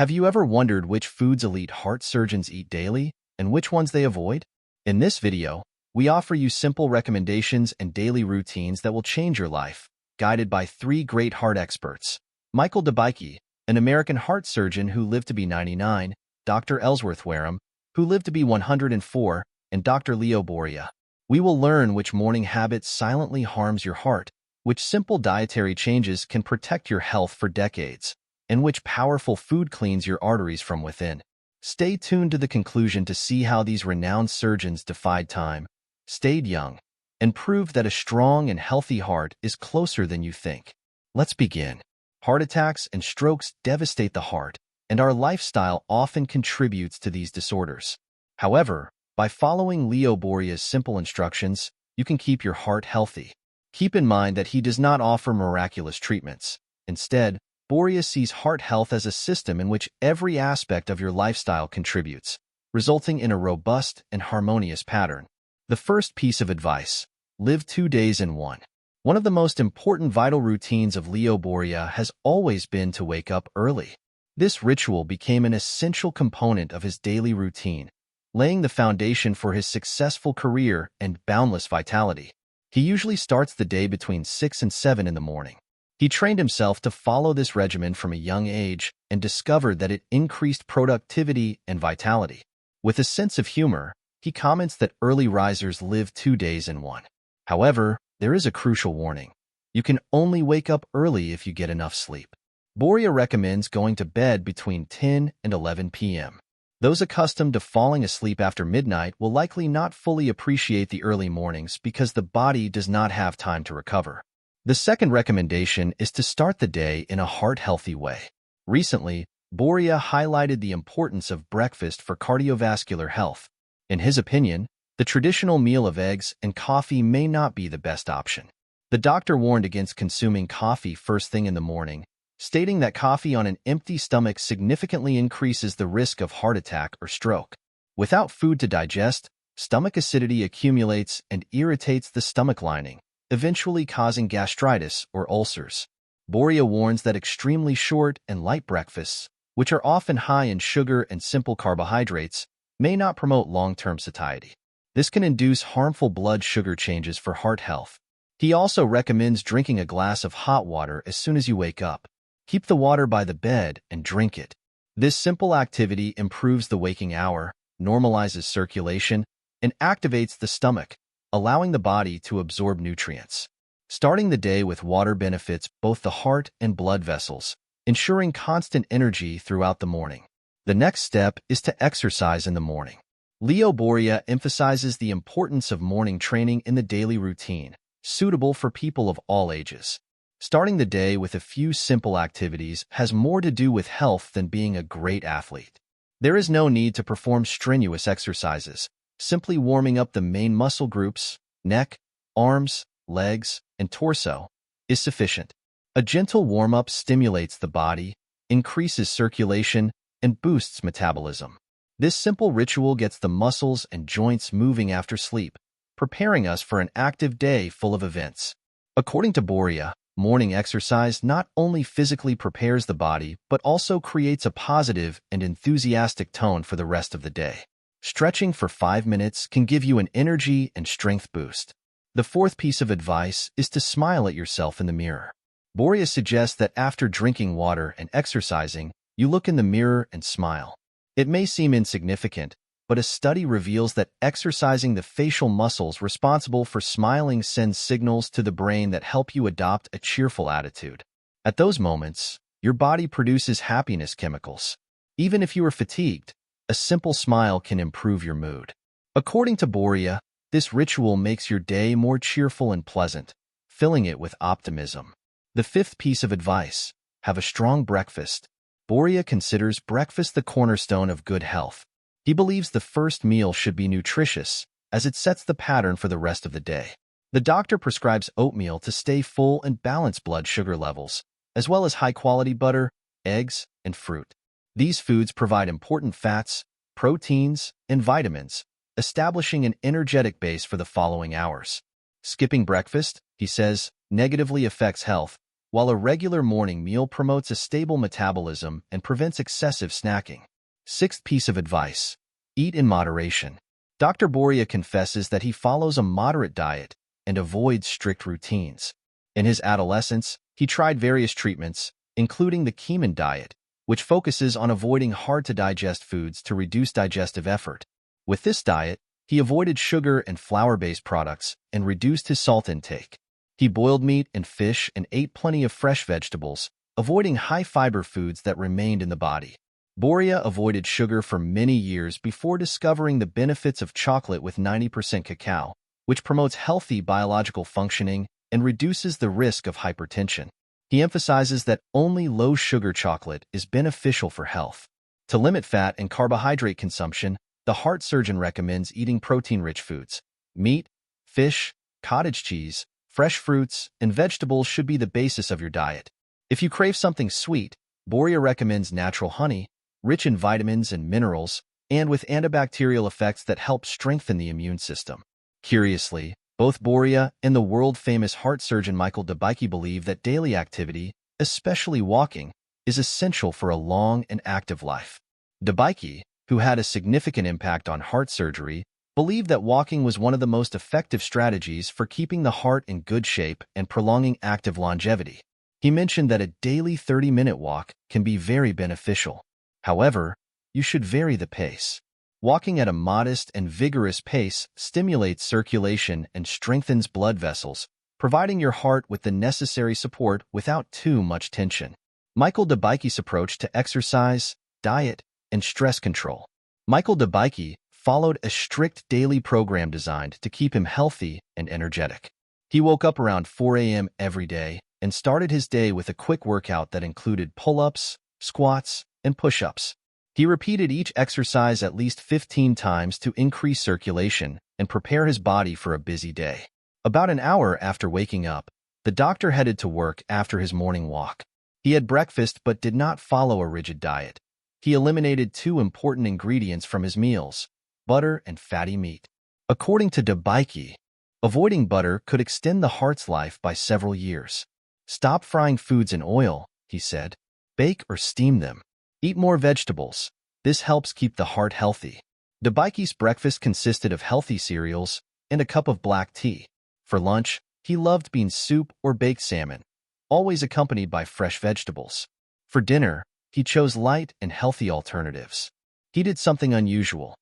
Have you ever wondered which foods elite heart surgeons eat daily and which ones they avoid? In this video, we offer you simple recommendations and daily routines that will change your life, guided by three great heart experts. Michael Biky, an American heart surgeon who lived to be 99, Dr. Ellsworth Wareham, who lived to be 104, and Dr. Boaria. We will learn which morning habit silently harms your heart, which simple dietary changes can protect your health for decades, and which powerful food cleans your arteries from within. Stay tuned to the conclusion to see how these renowned surgeons defied time, stayed young, and proved that a strong and healthy heart is closer than you think. Let's begin. Heart attacks and strokes devastate the heart, and our lifestyle often contributes to these disorders. However, by following Boaria's simple instructions, you can keep your heart healthy. Keep in mind that he does not offer miraculous treatments. Instead, Boaria sees heart health as a system in which every aspect of your lifestyle contributes, resulting in a robust and harmonious pattern. The first piece of advice: live 2 days in one. One of the most important vital routines of Boaria has always been to wake up early. This ritual became an essential component of his daily routine, laying the foundation for his successful career and boundless vitality. He usually starts the day between 6 and 7 in the morning. He trained himself to follow this regimen from a young age and discovered that it increased productivity and vitality. With a sense of humor, he comments that early risers live 2 days in one. However, there is a crucial warning. You can only wake up early if you get enough sleep. Boaria recommends going to bed between 10 and 11 p.m. Those accustomed to falling asleep after midnight will likely not fully appreciate the early mornings because the body does not have time to recover. The second recommendation is to start the day in a heart-healthy way. Recently, Boaria highlighted the importance of breakfast for cardiovascular health. In his opinion, the traditional meal of eggs and coffee may not be the best option. The doctor warned against consuming coffee first thing in the morning, stating that coffee on an empty stomach significantly increases the risk of heart attack or stroke. Without food to digest, stomach acidity accumulates and irritates the stomach lining, eventually causing gastritis or ulcers. Boaria warns that extremely short and light breakfasts, which are often high in sugar and simple carbohydrates, may not promote long-term satiety. This can induce harmful blood sugar changes for heart health. He also recommends drinking a glass of hot water as soon as you wake up. Keep the water by the bed and drink it. This simple activity improves the waking hour, normalizes circulation, and activates the stomach, allowing the body to absorb nutrients. Starting the day with water benefits both the heart and blood vessels, ensuring constant energy throughout the morning. The next step is to exercise in the morning. Boaria emphasizes the importance of morning training in the daily routine, suitable for people of all ages. Starting the day with a few simple activities has more to do with health than being a great athlete. There is no need to perform strenuous exercises. Simply warming up the main muscle groups, neck, arms, legs, and torso, is sufficient. A gentle warm-up stimulates the body, increases circulation, and boosts metabolism. This simple ritual gets the muscles and joints moving after sleep, preparing us for an active day full of events. According to Boaria, morning exercise not only physically prepares the body but also creates a positive and enthusiastic tone for the rest of the day. Stretching for 5 minutes can give you an energy and strength boost. The fourth piece of advice is to smile at yourself in the mirror. Boaria suggests that after drinking water and exercising, you look in the mirror and smile. It may seem insignificant, but a study reveals that exercising the facial muscles responsible for smiling sends signals to the brain that help you adopt a cheerful attitude. At those moments, your body produces happiness chemicals. Even if you are fatigued, a simple smile can improve your mood. According to Boaria, this ritual makes your day more cheerful and pleasant, filling it with optimism. The fifth piece of advice: have a strong breakfast. Boaria considers breakfast the cornerstone of good health. He believes the first meal should be nutritious, as it sets the pattern for the rest of the day. The doctor prescribes oatmeal to stay full and balance blood sugar levels, as well as high-quality butter, eggs, and fruit. These foods provide important fats, proteins, and vitamins, establishing an energetic base for the following hours. Skipping breakfast, he says, negatively affects health, while a regular morning meal promotes a stable metabolism and prevents excessive snacking. Sixth piece of advice: eat in moderation. Dr. Boaria confesses that he follows a moderate diet and avoids strict routines. In his adolescence, he tried various treatments, including the Keman diet, which focuses on avoiding hard-to-digest foods to reduce digestive effort. With this diet, he avoided sugar and flour-based products and reduced his salt intake. He boiled meat and fish and ate plenty of fresh vegetables, avoiding high-fiber foods that remained in the body. Boaria avoided sugar for many years before discovering the benefits of chocolate with 90% cacao, which promotes healthy biological functioning and reduces the risk of hypertension. He emphasizes that only low-sugar chocolate is beneficial for health. To limit fat and carbohydrate consumption, the heart surgeon recommends eating protein-rich foods. Meat, fish, cottage cheese, fresh fruits, and vegetables should be the basis of your diet. If you crave something sweet, Boaria recommends natural honey, rich in vitamins and minerals, and with antibacterial effects that help strengthen the immune system. Curiously, both Boaria and the world-famous heart surgeon Michael Biky believe that daily activity, especially walking, is essential for a long and active life. Biky, who had a significant impact on heart surgery, believed that walking was one of the most effective strategies for keeping the heart in good shape and prolonging active longevity. He mentioned that a daily 30-minute walk can be very beneficial. However, you should vary the pace. Walking at a modest and vigorous pace stimulates circulation and strengthens blood vessels, providing your heart with the necessary support without too much tension. Michael Biky's approach to exercise, diet, and stress control. Michael Biky followed a strict daily program designed to keep him healthy and energetic. He woke up around 4 a.m. every day and started his day with a quick workout that included pull-ups, squats, and push-ups. He repeated each exercise at least 15 times to increase circulation and prepare his body for a busy day. About an hour after waking up, the doctor headed to work after his morning walk. He had breakfast but did not follow a rigid diet. He eliminated two important ingredients from his meals: butter and fatty meat. According to Biky, avoiding butter could extend the heart's life by several years. Stop frying foods in oil, he said. Bake or steam them. Eat more vegetables. This helps keep the heart healthy. Biky's breakfast consisted of healthy cereals and a cup of black tea. For lunch, he loved bean soup or baked salmon, always accompanied by fresh vegetables. For dinner, he chose light and healthy alternatives. He did something unusual.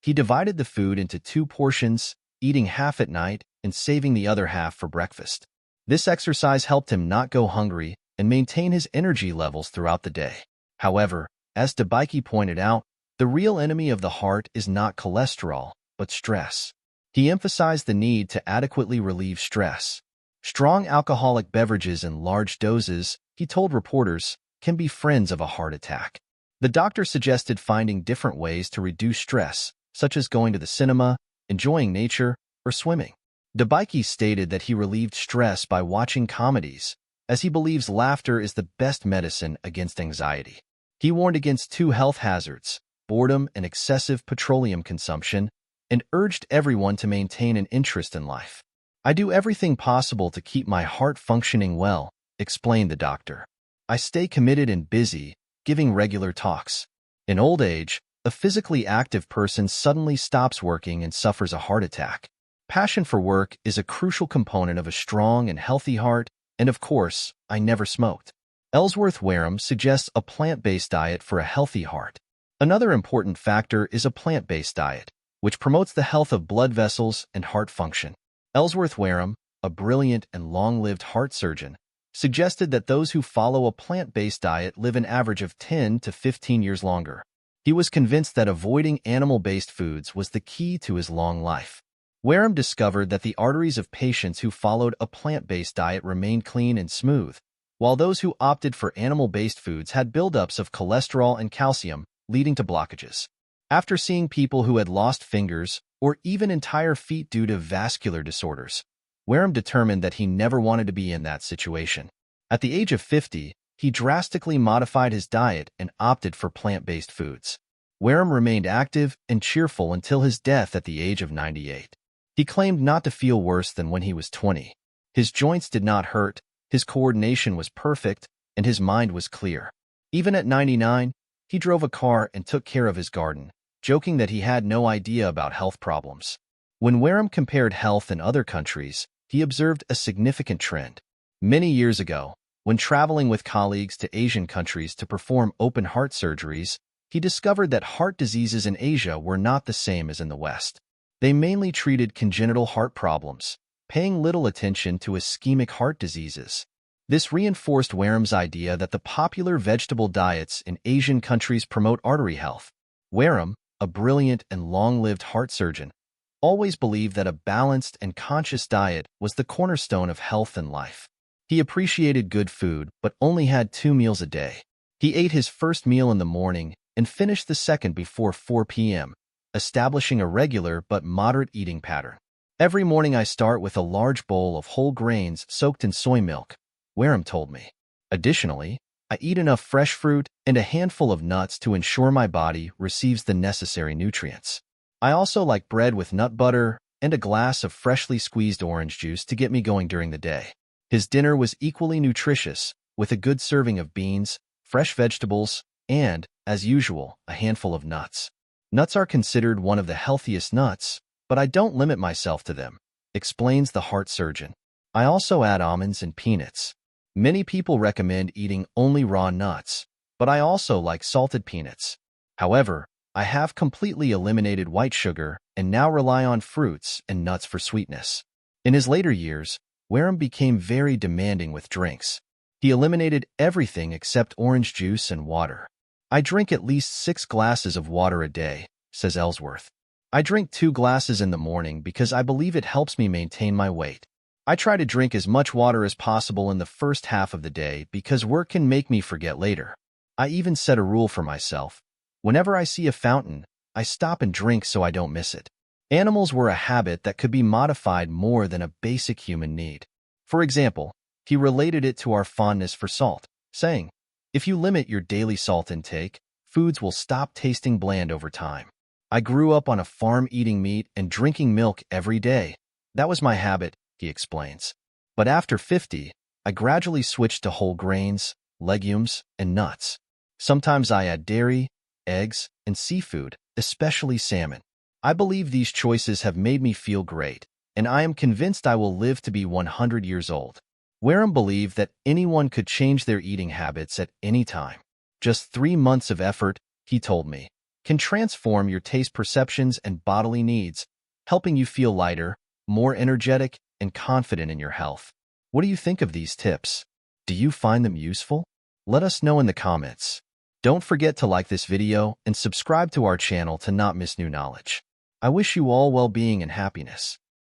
He divided the food into 2 portions, eating half at night and saving the other half for breakfast. This exercise helped him not go hungry and maintain his energy levels throughout the day. However, as Biky pointed out, the real enemy of the heart is not cholesterol, but stress. He emphasized the need to adequately relieve stress. Strong alcoholic beverages in large doses, he told reporters, can be friends of a heart attack. The doctor suggested finding different ways to reduce stress, such as going to the cinema, enjoying nature, or swimming. Biky stated that he relieved stress by watching comedies, as he believes laughter is the best medicine against anxiety. He warned against 2 health hazards, boredom and excessive petroleum consumption, and urged everyone to maintain an interest in life. I do everything possible to keep my heart functioning well, explained the doctor. I stay committed and busy, giving regular talks. In old age, a physically active person suddenly stops working and suffers a heart attack. Passion for work is a crucial component of a strong and healthy heart, and of course, I never smoked. Ellsworth Wareham suggests a plant-based diet for a healthy heart. Another important factor is a plant-based diet, which promotes the health of blood vessels and heart function. Ellsworth Wareham, a brilliant and long-lived heart surgeon, suggested that those who follow a plant-based diet live an average of 10 to 15 years longer. He was convinced that avoiding animal-based foods was the key to his long life. Wareham discovered that the arteries of patients who followed a plant-based diet remained clean and smooth, while those who opted for animal-based foods had buildups of cholesterol and calcium, leading to blockages. After seeing people who had lost fingers or even entire feet due to vascular disorders, Wareham determined that he never wanted to be in that situation. At the age of 50, he drastically modified his diet and opted for plant-based foods. Wareham remained active and cheerful until his death at the age of 98. He claimed not to feel worse than when he was 20. His joints did not hurt, His coordination was perfect, and his mind was clear. Even at 99, he drove a car and took care of his garden, joking that he had no idea about health problems. When Wareham compared health in other countries, he observed a significant trend. Many years ago, when traveling with colleagues to Asian countries to perform open-heart surgeries, he discovered that heart diseases in Asia were not the same as in the West. They mainly treated congenital heart problems, paying little attention to ischemic heart diseases. This reinforced Wareham's idea that the popular vegetable diets in Asian countries promote artery health. Wareham, a brilliant and long-lived heart surgeon, always believed that a balanced and conscious diet was the cornerstone of health and life. He appreciated good food, but only had 2 meals a day. He ate his first meal in the morning and finished the second before 4 p.m., establishing a regular but moderate eating pattern. Every morning I start with a large bowl of whole grains soaked in soy milk, Wareham told me. Additionally, I eat enough fresh fruit and a handful of nuts to ensure my body receives the necessary nutrients. I also like bread with nut butter and a glass of freshly squeezed orange juice to get me going during the day. His dinner was equally nutritious, with a good serving of beans, fresh vegetables, and, as usual, a handful of nuts. Nuts are considered one of the healthiest nuts, but I don't limit myself to them, explains the heart surgeon. I also add almonds and peanuts. Many people recommend eating only raw nuts, but I also like salted peanuts. However, I have completely eliminated white sugar and now rely on fruits and nuts for sweetness. In his later years, Wareham became very demanding with drinks. He eliminated everything except orange juice and water. I drink at least 6 glasses of water a day, says Ellsworth. I drink 2 glasses in the morning because I believe it helps me maintain my weight. I try to drink as much water as possible in the first half of the day because work can make me forget later. I even set a rule for myself. Whenever I see a fountain, I stop and drink so I don't miss it. Animals were a habit that could be modified more than a basic human need. For example, he related it to our fondness for salt, saying, "If you limit your daily salt intake, foods will stop tasting bland over time." I grew up on a farm eating meat and drinking milk every day. That was my habit, he explains. But after 50, I gradually switched to whole grains, legumes, and nuts. Sometimes I add dairy, eggs, and seafood, especially salmon. I believe these choices have made me feel great, and I am convinced I will live to be 100 years old. Wareham believed that anyone could change their eating habits at any time. Just 3 months of effort, he told me, can transform your taste perceptions and bodily needs, helping you feel lighter, more energetic, and confident in your health. What do you think of these tips? Do you find them useful? Let us know in the comments. Don't forget to like this video and subscribe to our channel to not miss new knowledge. I wish you all well-being and happiness.